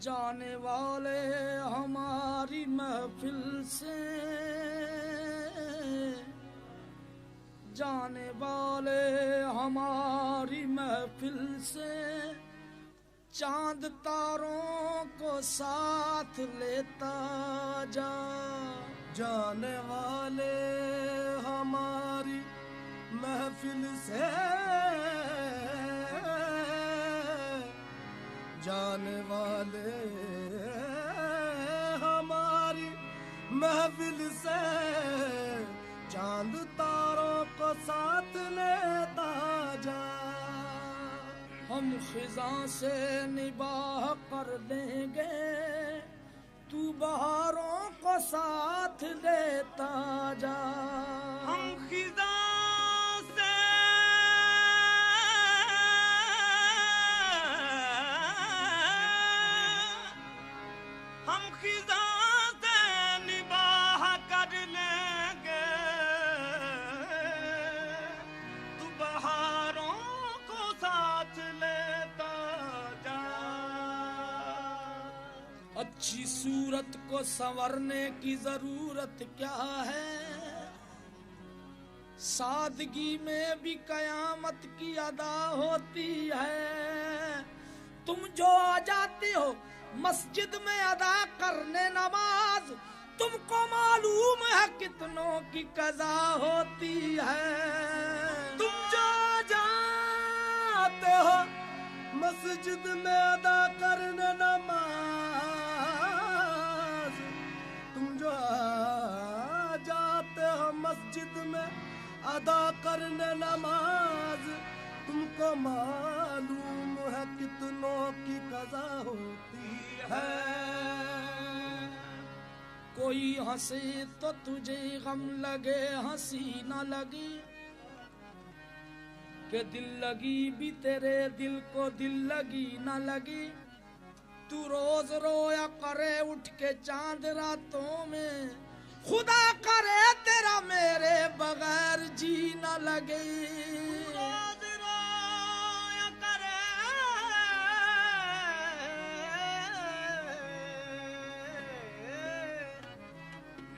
जाने वाले हमारी महफिल से, जाने वाले हमारी महफिल से, चांद तारों को साथ लेता जा। जाने वाले हमारी महफिल से, जाने वाले हमारी महफिल से, चांद तारों को साथ लेता जा। हम खिज़ा से निबाह कर देंगे, तू बहारों को साथ लेता जा। हम खिज़ा से निबाह कर लेंगे, तू बहारों को साथ लेता जा। अच्छी सूरत को संवरने की जरूरत क्या है, सादगी में भी कयामत की अदा होती है। तुम जो आ जाते हो मस्जिद में अदा करने नमाज, तुमको मालूम है कितनों की कज़ा होती है। तुम जो जाते हो मस्जिद में अदा करने नमाज, तुम जो जाते हो मस्जिद में अदा करने नमाज, तुमको मालूम है कितनों की कज़ा होती है। कोई हंसे तो तुझे गम लगे, हंसी न लगे, के दिल लगी भी तेरे दिल को दिल लगी न लगी। तू रोज रोया करे उठ के चांद रातों में, खुदा करे तेरा मेरे बगैर जी न लगे। रोज रोया करे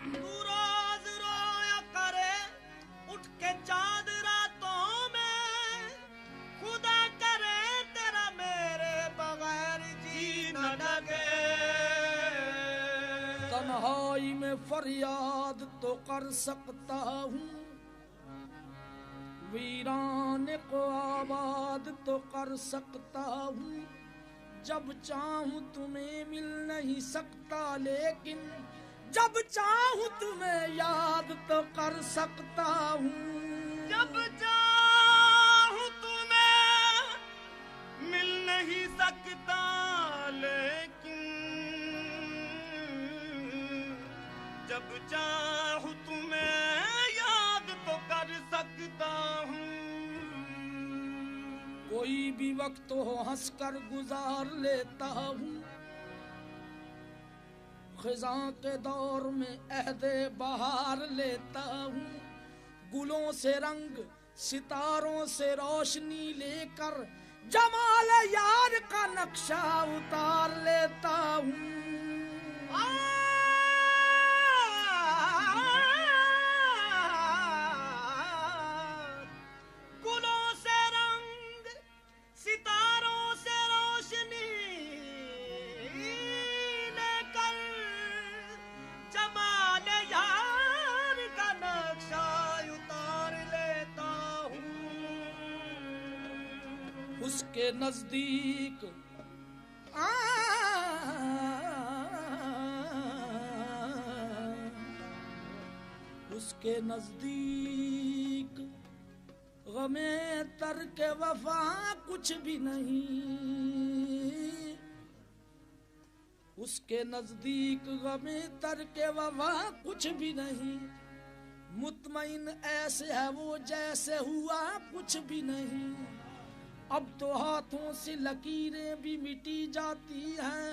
तू, रोज रोया करे उठ के चांद रातों में, खुदा करे तेरा मेरे बगैर जी न लगे। तन्हाई में फरियाद तो कर सकता हूँ, वीराने को आबाद तो कर सकता हूँ। जब चाहूँ तुम्हें मिल नहीं सकता, लेकिन जब चाहूँ तुम्हें याद तो कर सकता हूँ। जब चाहूँ तुम्हें मिल नहीं सकता, लेकिन जब चाहूँ तुम्हें याद तो कर सकता हूँ। कोई भी वक्त हो हंसकर गुजार लेता हूँ, खिज़ा के दौर में अहदे बहार लेता हूँ। गुलों से रंग सितारों से रोशनी लेकर, जमाल यार का नक्शा उतार लेता हूँ। गुलों से रंग सितारों से रोशनी लेकर, जमाल यार का नक्शा उतार लेता हूँ। उसके नजदीक उसके नजदीक गमे तर्क वफा कुछ भी नहीं। उसके नजदीक गमे तर्क वफा कुछ भी नहीं। मुतमईन ऐसे है वो जैसे हुआ कुछ भी नहीं। अब तो हाथों से लकीरें भी मिटी जाती हैं,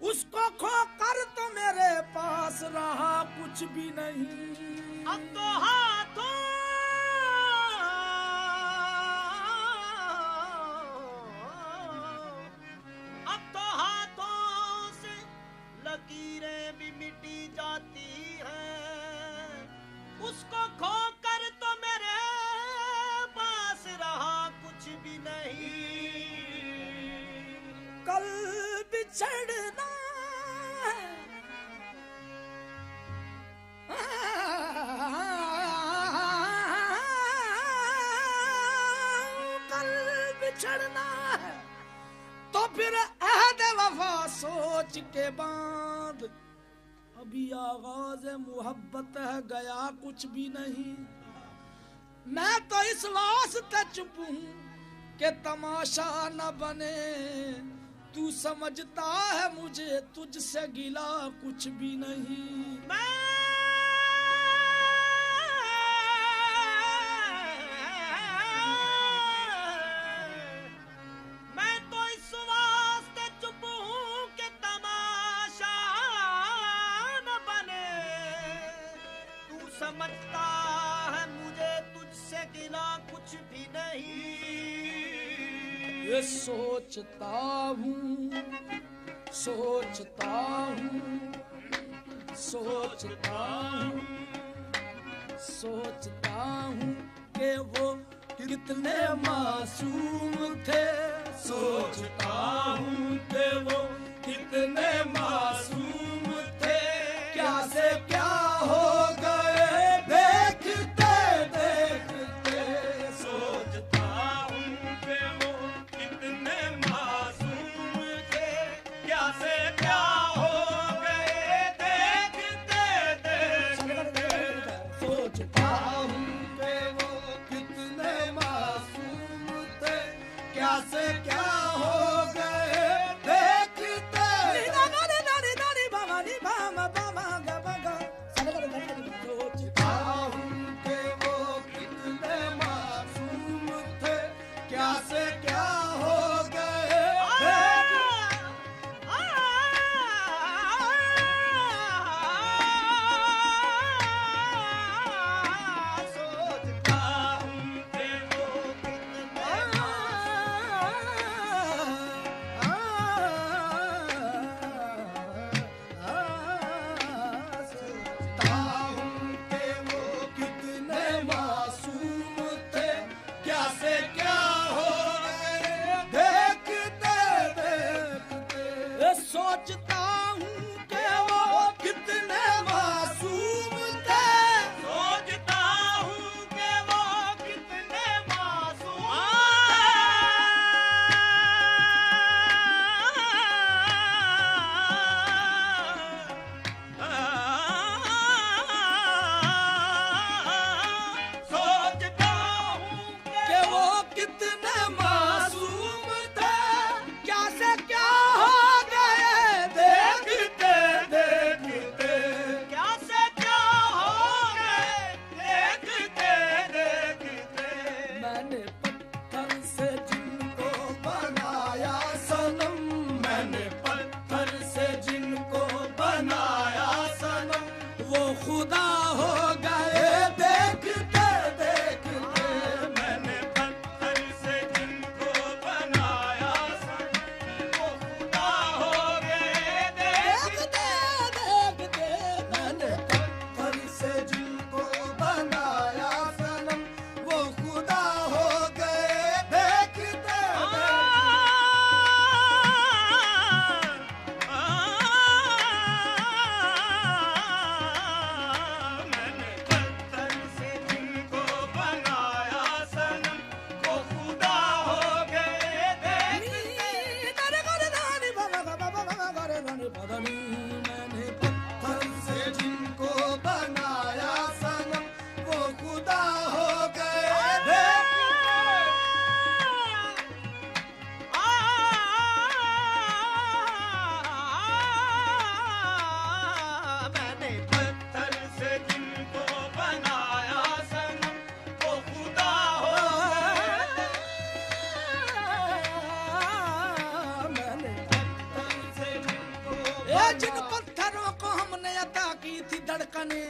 उसको खो कर तो मेरे पास रहा कुछ भी नहीं। अब तो हाथों सोच के बाद, अभी आगाज मोहब्बत है, गया कुछ भी नहीं। मैं तो इस वास्ते चुप हूँ कि तमाशा न बने, तू समझता है मुझे तुझसे गिला कुछ भी नहीं। मैं तो इस वास्ते चुप हूँ कि तमाशा न बने, तू समझता है मुझे तुझसे गिला कुछ भी नहीं। ये सोचता हूँ, सोचता हूँ, सोचता हूँ, सोचता हूँ कि वो कितने मासूम थे। सोचता हूँ कि वो कितने मासूम थे, क्या से क्या हो गए देखते देखते। सोचता हूँ कि वो कितने मासूम थे, क्या से क्या हो गए देखते देखते। सोचता हूँ कि वो कितने मासूम थे, क्या से क्या हो गए देखते। सोचता हूँ कि वो कितने मासूम थे, क्या से क्या हो गए सोचता हूँ कि वो कितने मासूम थे। सोचता हूँ कि वो कितने मासूम सोचता हूँ कि वो कितने मासूम थे, क्या से क्या हो गए देखते देखते। क्या से क्या हो गए देखते देखते। मैंने पत्थर से जिनको बनाया सनम, मैंने पत्थर से जिनको बनाया सनम, वो खुदा हो गए देखते देखते। मैंने पत्थर से जिनको बनाया सनम, वो खुदा हो गए देखते देखते। मैंने पत्थर से जिनको बनाया सनम, वो खुदा हो गए देखते देखते। मैंने पत्थर से जिनको बनाया सनम, वो खुदा हो गए देखते। मैंने पत्थर से जिनको बनाया सनम, वो खुदा हो गए देखते। मैंने पत्थर से जिनको बनाया सनम, वो खुदा हो गए। मैंने पत्थर से जिनको जिन पत्थरों को हमने अता की थी धड़कने,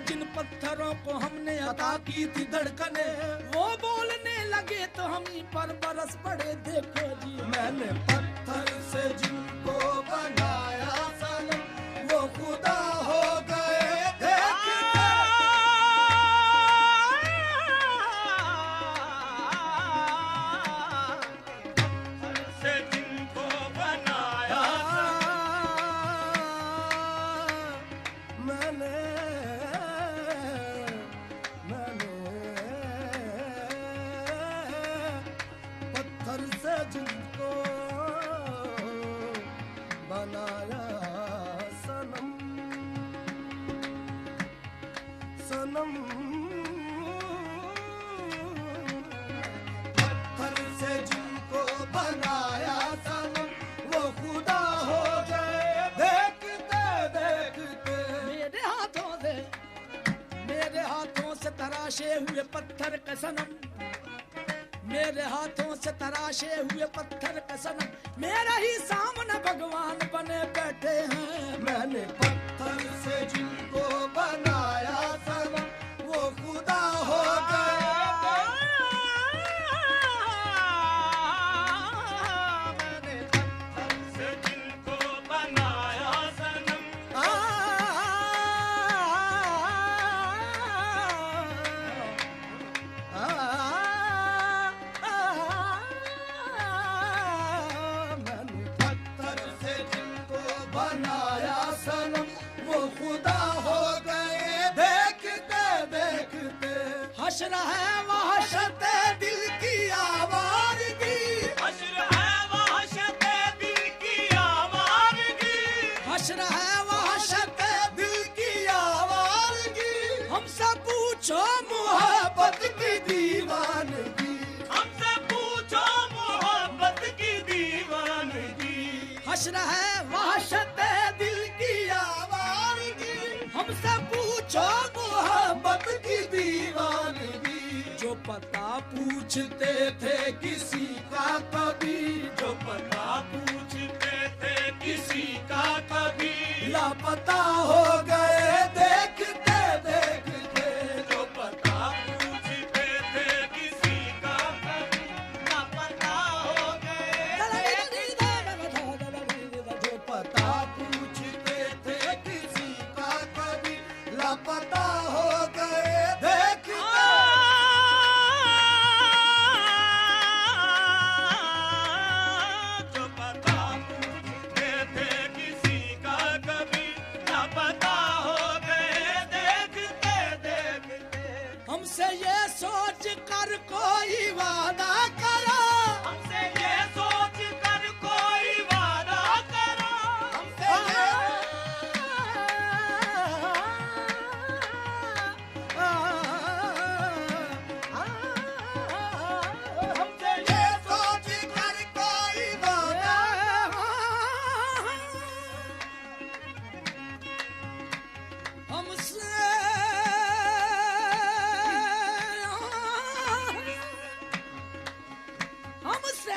जिन पत्थरों को हमने अता की थी धड़कने, वो बोलने लगे तो हम ही पर बरस पड़े देखो जी। मैंने पत्थर से जिनको बनाया सनम, वो खुदा हो गए देखते। पत्थर से जिनको बनाया मैंने पत्थर से जिनको सनम, मेरे हाथों से तराशे हुए पत्थर का सनम, मेरे ही सामने भगवान बने बैठे हैं। मैंने पत्थर से जिनको बनाया सनम, वो खुदा हो गए। मैंने पत्थर से जिनको बनाया सनम, मैंने पत्थर से जिनको बनाया सनम, वो खुदा हो गए। देखते देखते हश्र है वहशत दिल की आवारगी, हश्र है वहशत दिल की आवारगी, हश्र है वहशत दिल की आवारगी। हमसे पूछो मोहब्बत की दीवानगी, हमसे पूछो मोहब्बत की दीवानगी। हश्र है वहशत दिल की आवारगी, हमसे पूछो मोहब्बत की दीवानगी। जो पता पूछते थे किसी का कभी, जो पता पूछते थे किसी का कभी, लापता हो गए। देखते देखते जो पता पूछते थे किसी का कभी, लापता हो गए। जो पता पूछते थे किसी का कभी, लापता हो गए। देखते जो पता पूछते थे किसी का कभी, लापता हो गए। देखते देखते हमसे ये सोच कर कोई वादा करो, हमसे ये सोच कर कोई वादा करो, हमसे हमसे ये सोच कर कोई वादा, हमसे हमसे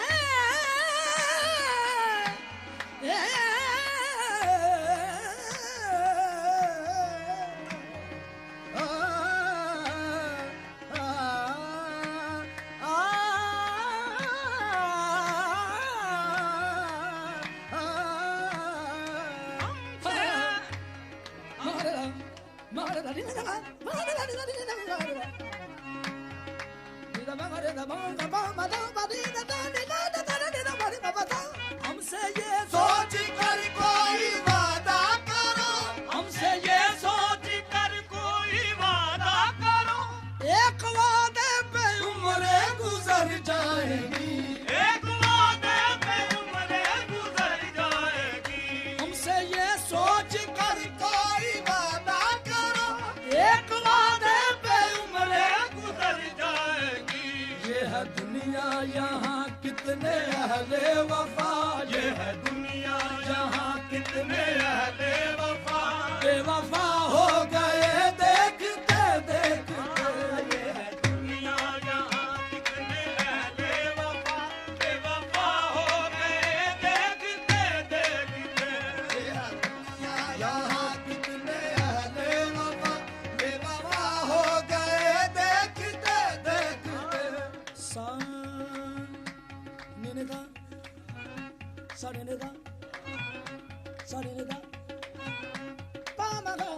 हमसे ये सोच कर कोई वादा करो, हमसे ये सोच कर कोई वादा करो। एक वादे पे उम्रें गुजर जाएगी, एक वादे पे उम्रें गुजर जाएगी। हमसे ये सोच कर कोई वादा करो, एक वादे पे उम्रें गुजर जाएगी। ये है दुनिया यहाँ कितने अहले वफा, ये है दुनिया यहाँ कितने अहले वफा, बेवफा हो गए। देखते देखते ये है दुनिया यहाँ कितने अहले वफा, बेवफा हो गए। देखते देखते ये है दुनिया यहाँ कितने अहले वफा, बेवफा हो गए। देखते देखते सा निनिदा सा निनिदा सा निनिदा पामागा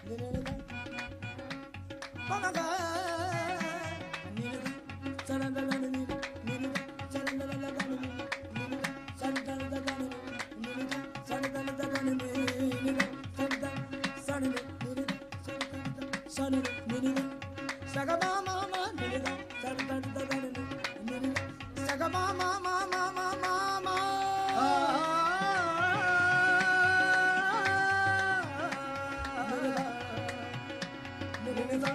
निनिदा पामागा निनिदा sarandala nininda nininda sarandala nininda nininda sarandala nininda sarandala nininda sarandala sarandala nininda sarandala nininda sagama mama nininda sarandala nininda sagama mama mama mama nininda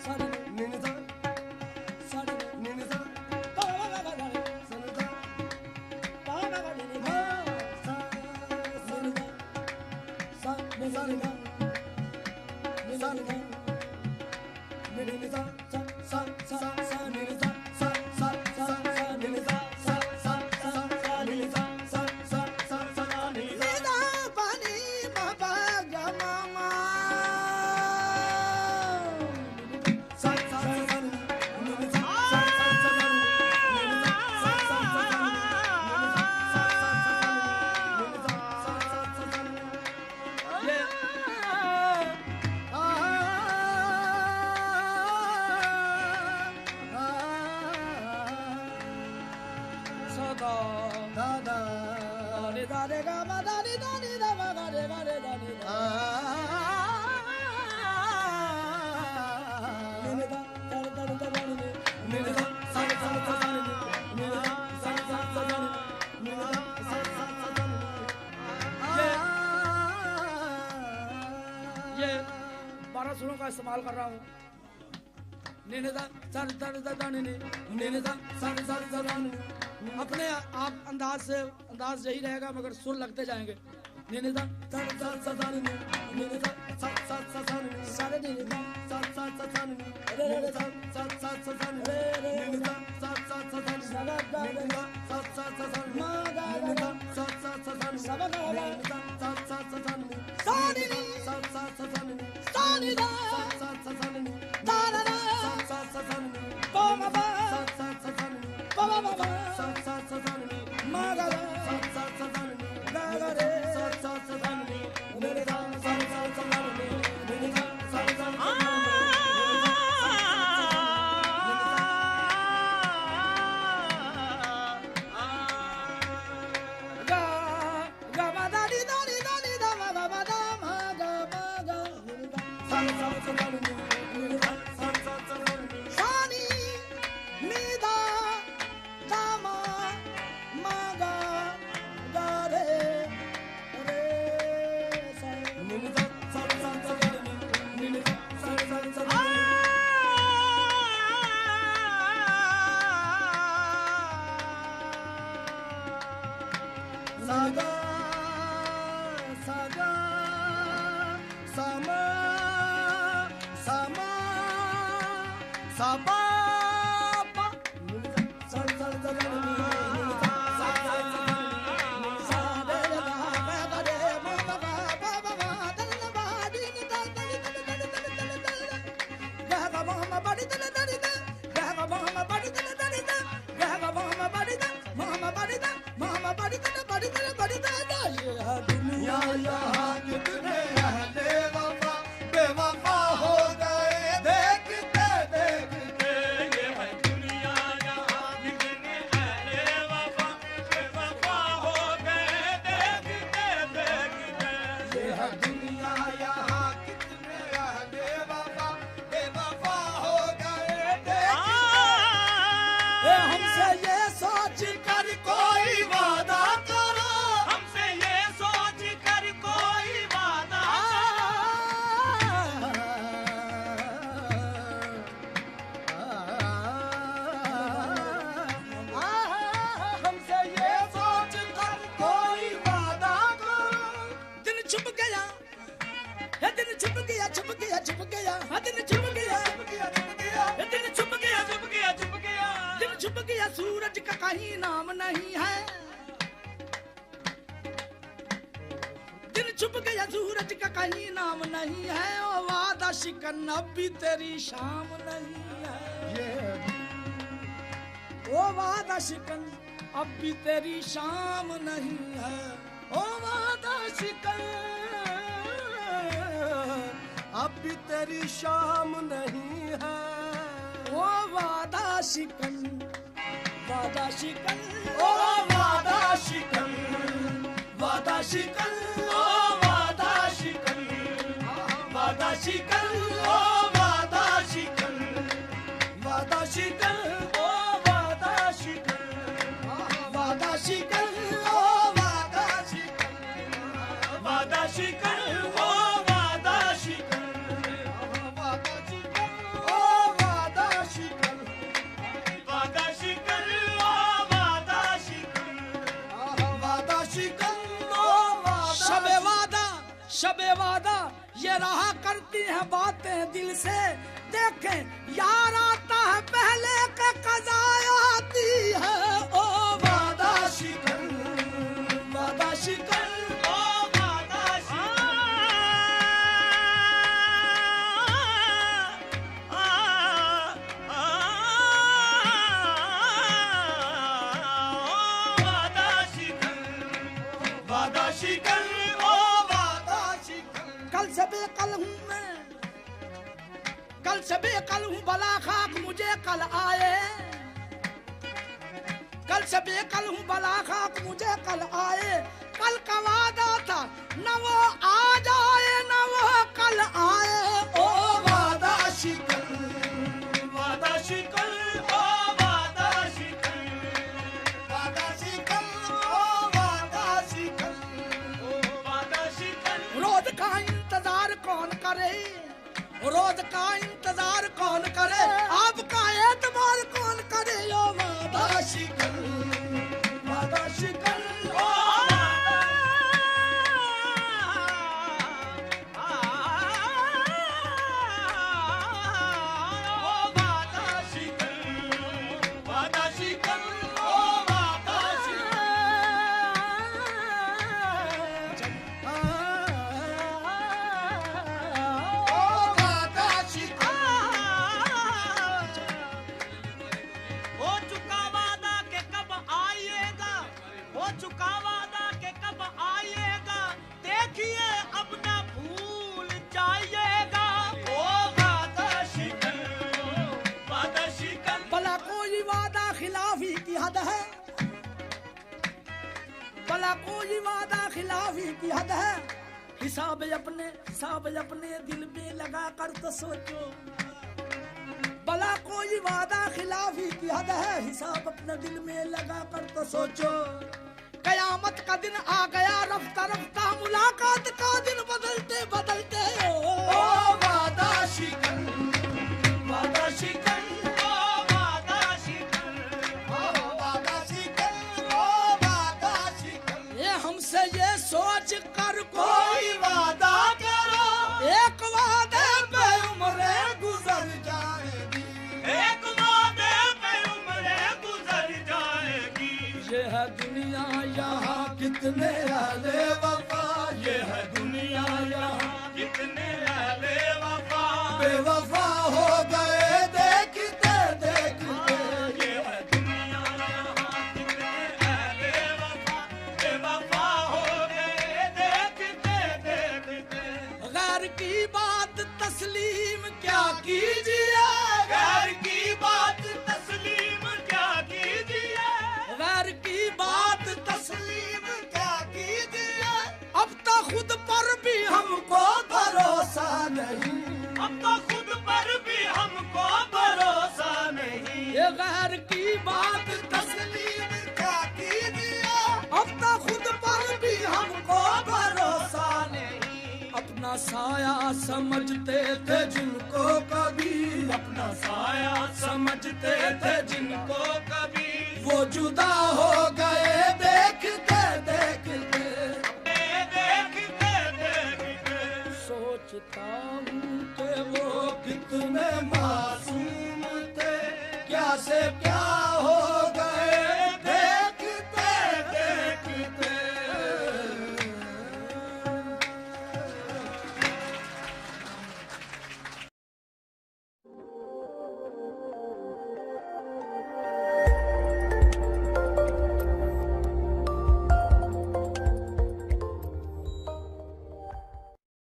sarandala निनिदा sarandala निनिदा Sa, सदा दादा रे दा रे गा मा दा रे दा रे दा मा गा रे गा रे दा रे दा रे दा दा दा दा दा रे दा सा सा सा सा रे दा सा सा सा सा रे दा सा सा सा सा ये 12 सुरों का इस्तेमाल कर रहा हूँ निनेदा सर सर सर निनेदा सर सर सर अपने आप अंदाज यही रहेगा मगर सुर लगते जाएंगे निनेदा सर सर सर निनेदा सर सर सर सर निनेदा सर सर सर रे रे सर सर सर सर रे रे निनेदा सर सर सर सर निनेदा सर सर सर मा गा निनेदा सर सर सर सब गा निनेदा सर सर सर सानी सर सर सर सानी दा सर सर सर दा दा दा सर सर सर पा मा पा सर सर सर पा मा मा सर सर सर मा गा सर सर सर गा गा रे सर सर सर रे रे दा सर सर सर रे रे दा सर सर गा गा मा दा दी दा दी दा दी दा मा मा दा मा गा सर सर सर सानी निदा दा मा मा गा गा रे रे सा निदा सर सर सर निदा सर सर सर सागा सागा समा समा सपा पा सर सर सर निदा सर सर सा रे गा गा रे मा मा गा बा बा गा दन बा दी नि दा दा दा गा गा मा मा बा दी दा दा दा गा गा मा मा बा दी दा दा दा गा गा मा मा बा दी दा मा मा बा दी दा मा मा बा दी दा बा दी दा बा दी दा ये दुनिया यहाँ कितने अहले वफा बेवफा हो गए देखते देखते ये है दुनिया यहाँ कितने अहले वफा बेवफा हो गए देखते देखते ये है दुनिया यहाँ कितने अहले वफा बेवफा हो गए देखते हमसे ये सोच कर कोई वादा करो हमसे ये सोच कर कोई वादा हमसे ये सोच कर कोई वादा करो दिन छुप गया है दिन छुप गया छुप गया छुप गया है दिन छुप गया है दिन छुप गया चुप गया चुप गया दिन छुप गया सूरज का कहीं नाम नहीं है दिन छुप गया सूरज का कहीं नाम नहीं है ओ वादा शिकन अब भी तेरी शाम नहीं है ओ वादा शिकन अब भी तेरी शाम नहीं है ओ वादा शिकन अब भी तेरी शाम नहीं है ओ वादा शिकन ओ वादा शिकन वादा शिकन ओ वादा शिकन वादा शिकन ओ वादा शिकन वादा शिकन ओ वादा शिकन वादा शिकन ओ वादा शिकन वादा शिकन हो वादा शिकन वादा शिकन ओ वादा शिकन वादा शिकन हो वादा शिकन वादा शिकन ओ वादा शबे वादा ये रहा करती है बातें दिल से देखें यार आता है पहले के कज़ा आती है ओ वादा शिकन वादा शिकन ओ वादा शिकन वादा शिकन ओ वादा शिकन कल से बेकल हूँ मैं कल से बेकल हूँ भला खाक मुझे कल आए कल से बेकल हूँ भला खाक मुझे कल आए, कल का वादा था न वो आज आए न वो कल आए। ओ वादा शिकल, वादा शिकल, ओ वादा शिकल, वादा शिकल, ओ वादा शिकल, ओ वादा शिकल। रोज का इंतजार कौन करे, रोज का इंतजार कौन करे, आपका एतबार कौन करे। ओ वादा शिकल, वादा शिकल, ओ वादा शिकल, वादा शिकल, ओ वादा हो चुका वादा के कब आइएगा, हो चुका वादा के कब आइएगा, देखिए अब ना भूल जाइएगा। ओ वादा शिकल, वादा शिकल। भला कोई वादा खिलाफी की हद है, भला कोई वादा खिलाफी की हद है। हिसाब अपने दिल में लगा कर तो सोचो, भला कोई वादा खिलाफी की हद है। हिसाब अपने दिल में लगा कर तो सोचो, कयामत का दिन आ गया रफ्ता रफ्ता, मुलाकात का दिन बदलते बदलते। ओ वादा शिकल, वादा शिकल, ओ वादा शिकल, ओ वादा शिकल, ओ वादा शिकल। ये हमसे ये सोच कर कोई वादा करो, एक वादे पे उम्र गुजर जाएगी, एक वादे पे उम्र गुजर जाएगी। ये है दुनिया यहाँ कितने आले वफा, ये है दुनिया यहाँ कितने अहले वफा, बेवफा हो गए देखते देखते। ये है दुनिया यहाँ कितने अहले वफा, बेवफा हो गए देखते देखते। गैर की बात तस्लीम क्या कीजिए, गैर की बात तस्लीम क्या कीजिए, गैर की बात तस्लीम क्या कीजिए, अब तो खुद पर भी हमको भरोसा नहीं, अब तो खुद पर भी हमको भरोसा नहीं। ये गैर की बात तस्लीम क्या कीजिए, अब तो खुद पर भी हमको भरोसा नहीं। अपना साया समझते थे थे जिनको कभी अपना साया समझते थे जिनको कभी, वो जुदा हो गए देखते देखते। देखते देखते। सोचता हूँ कि वो कितने मासूम थे, क्या से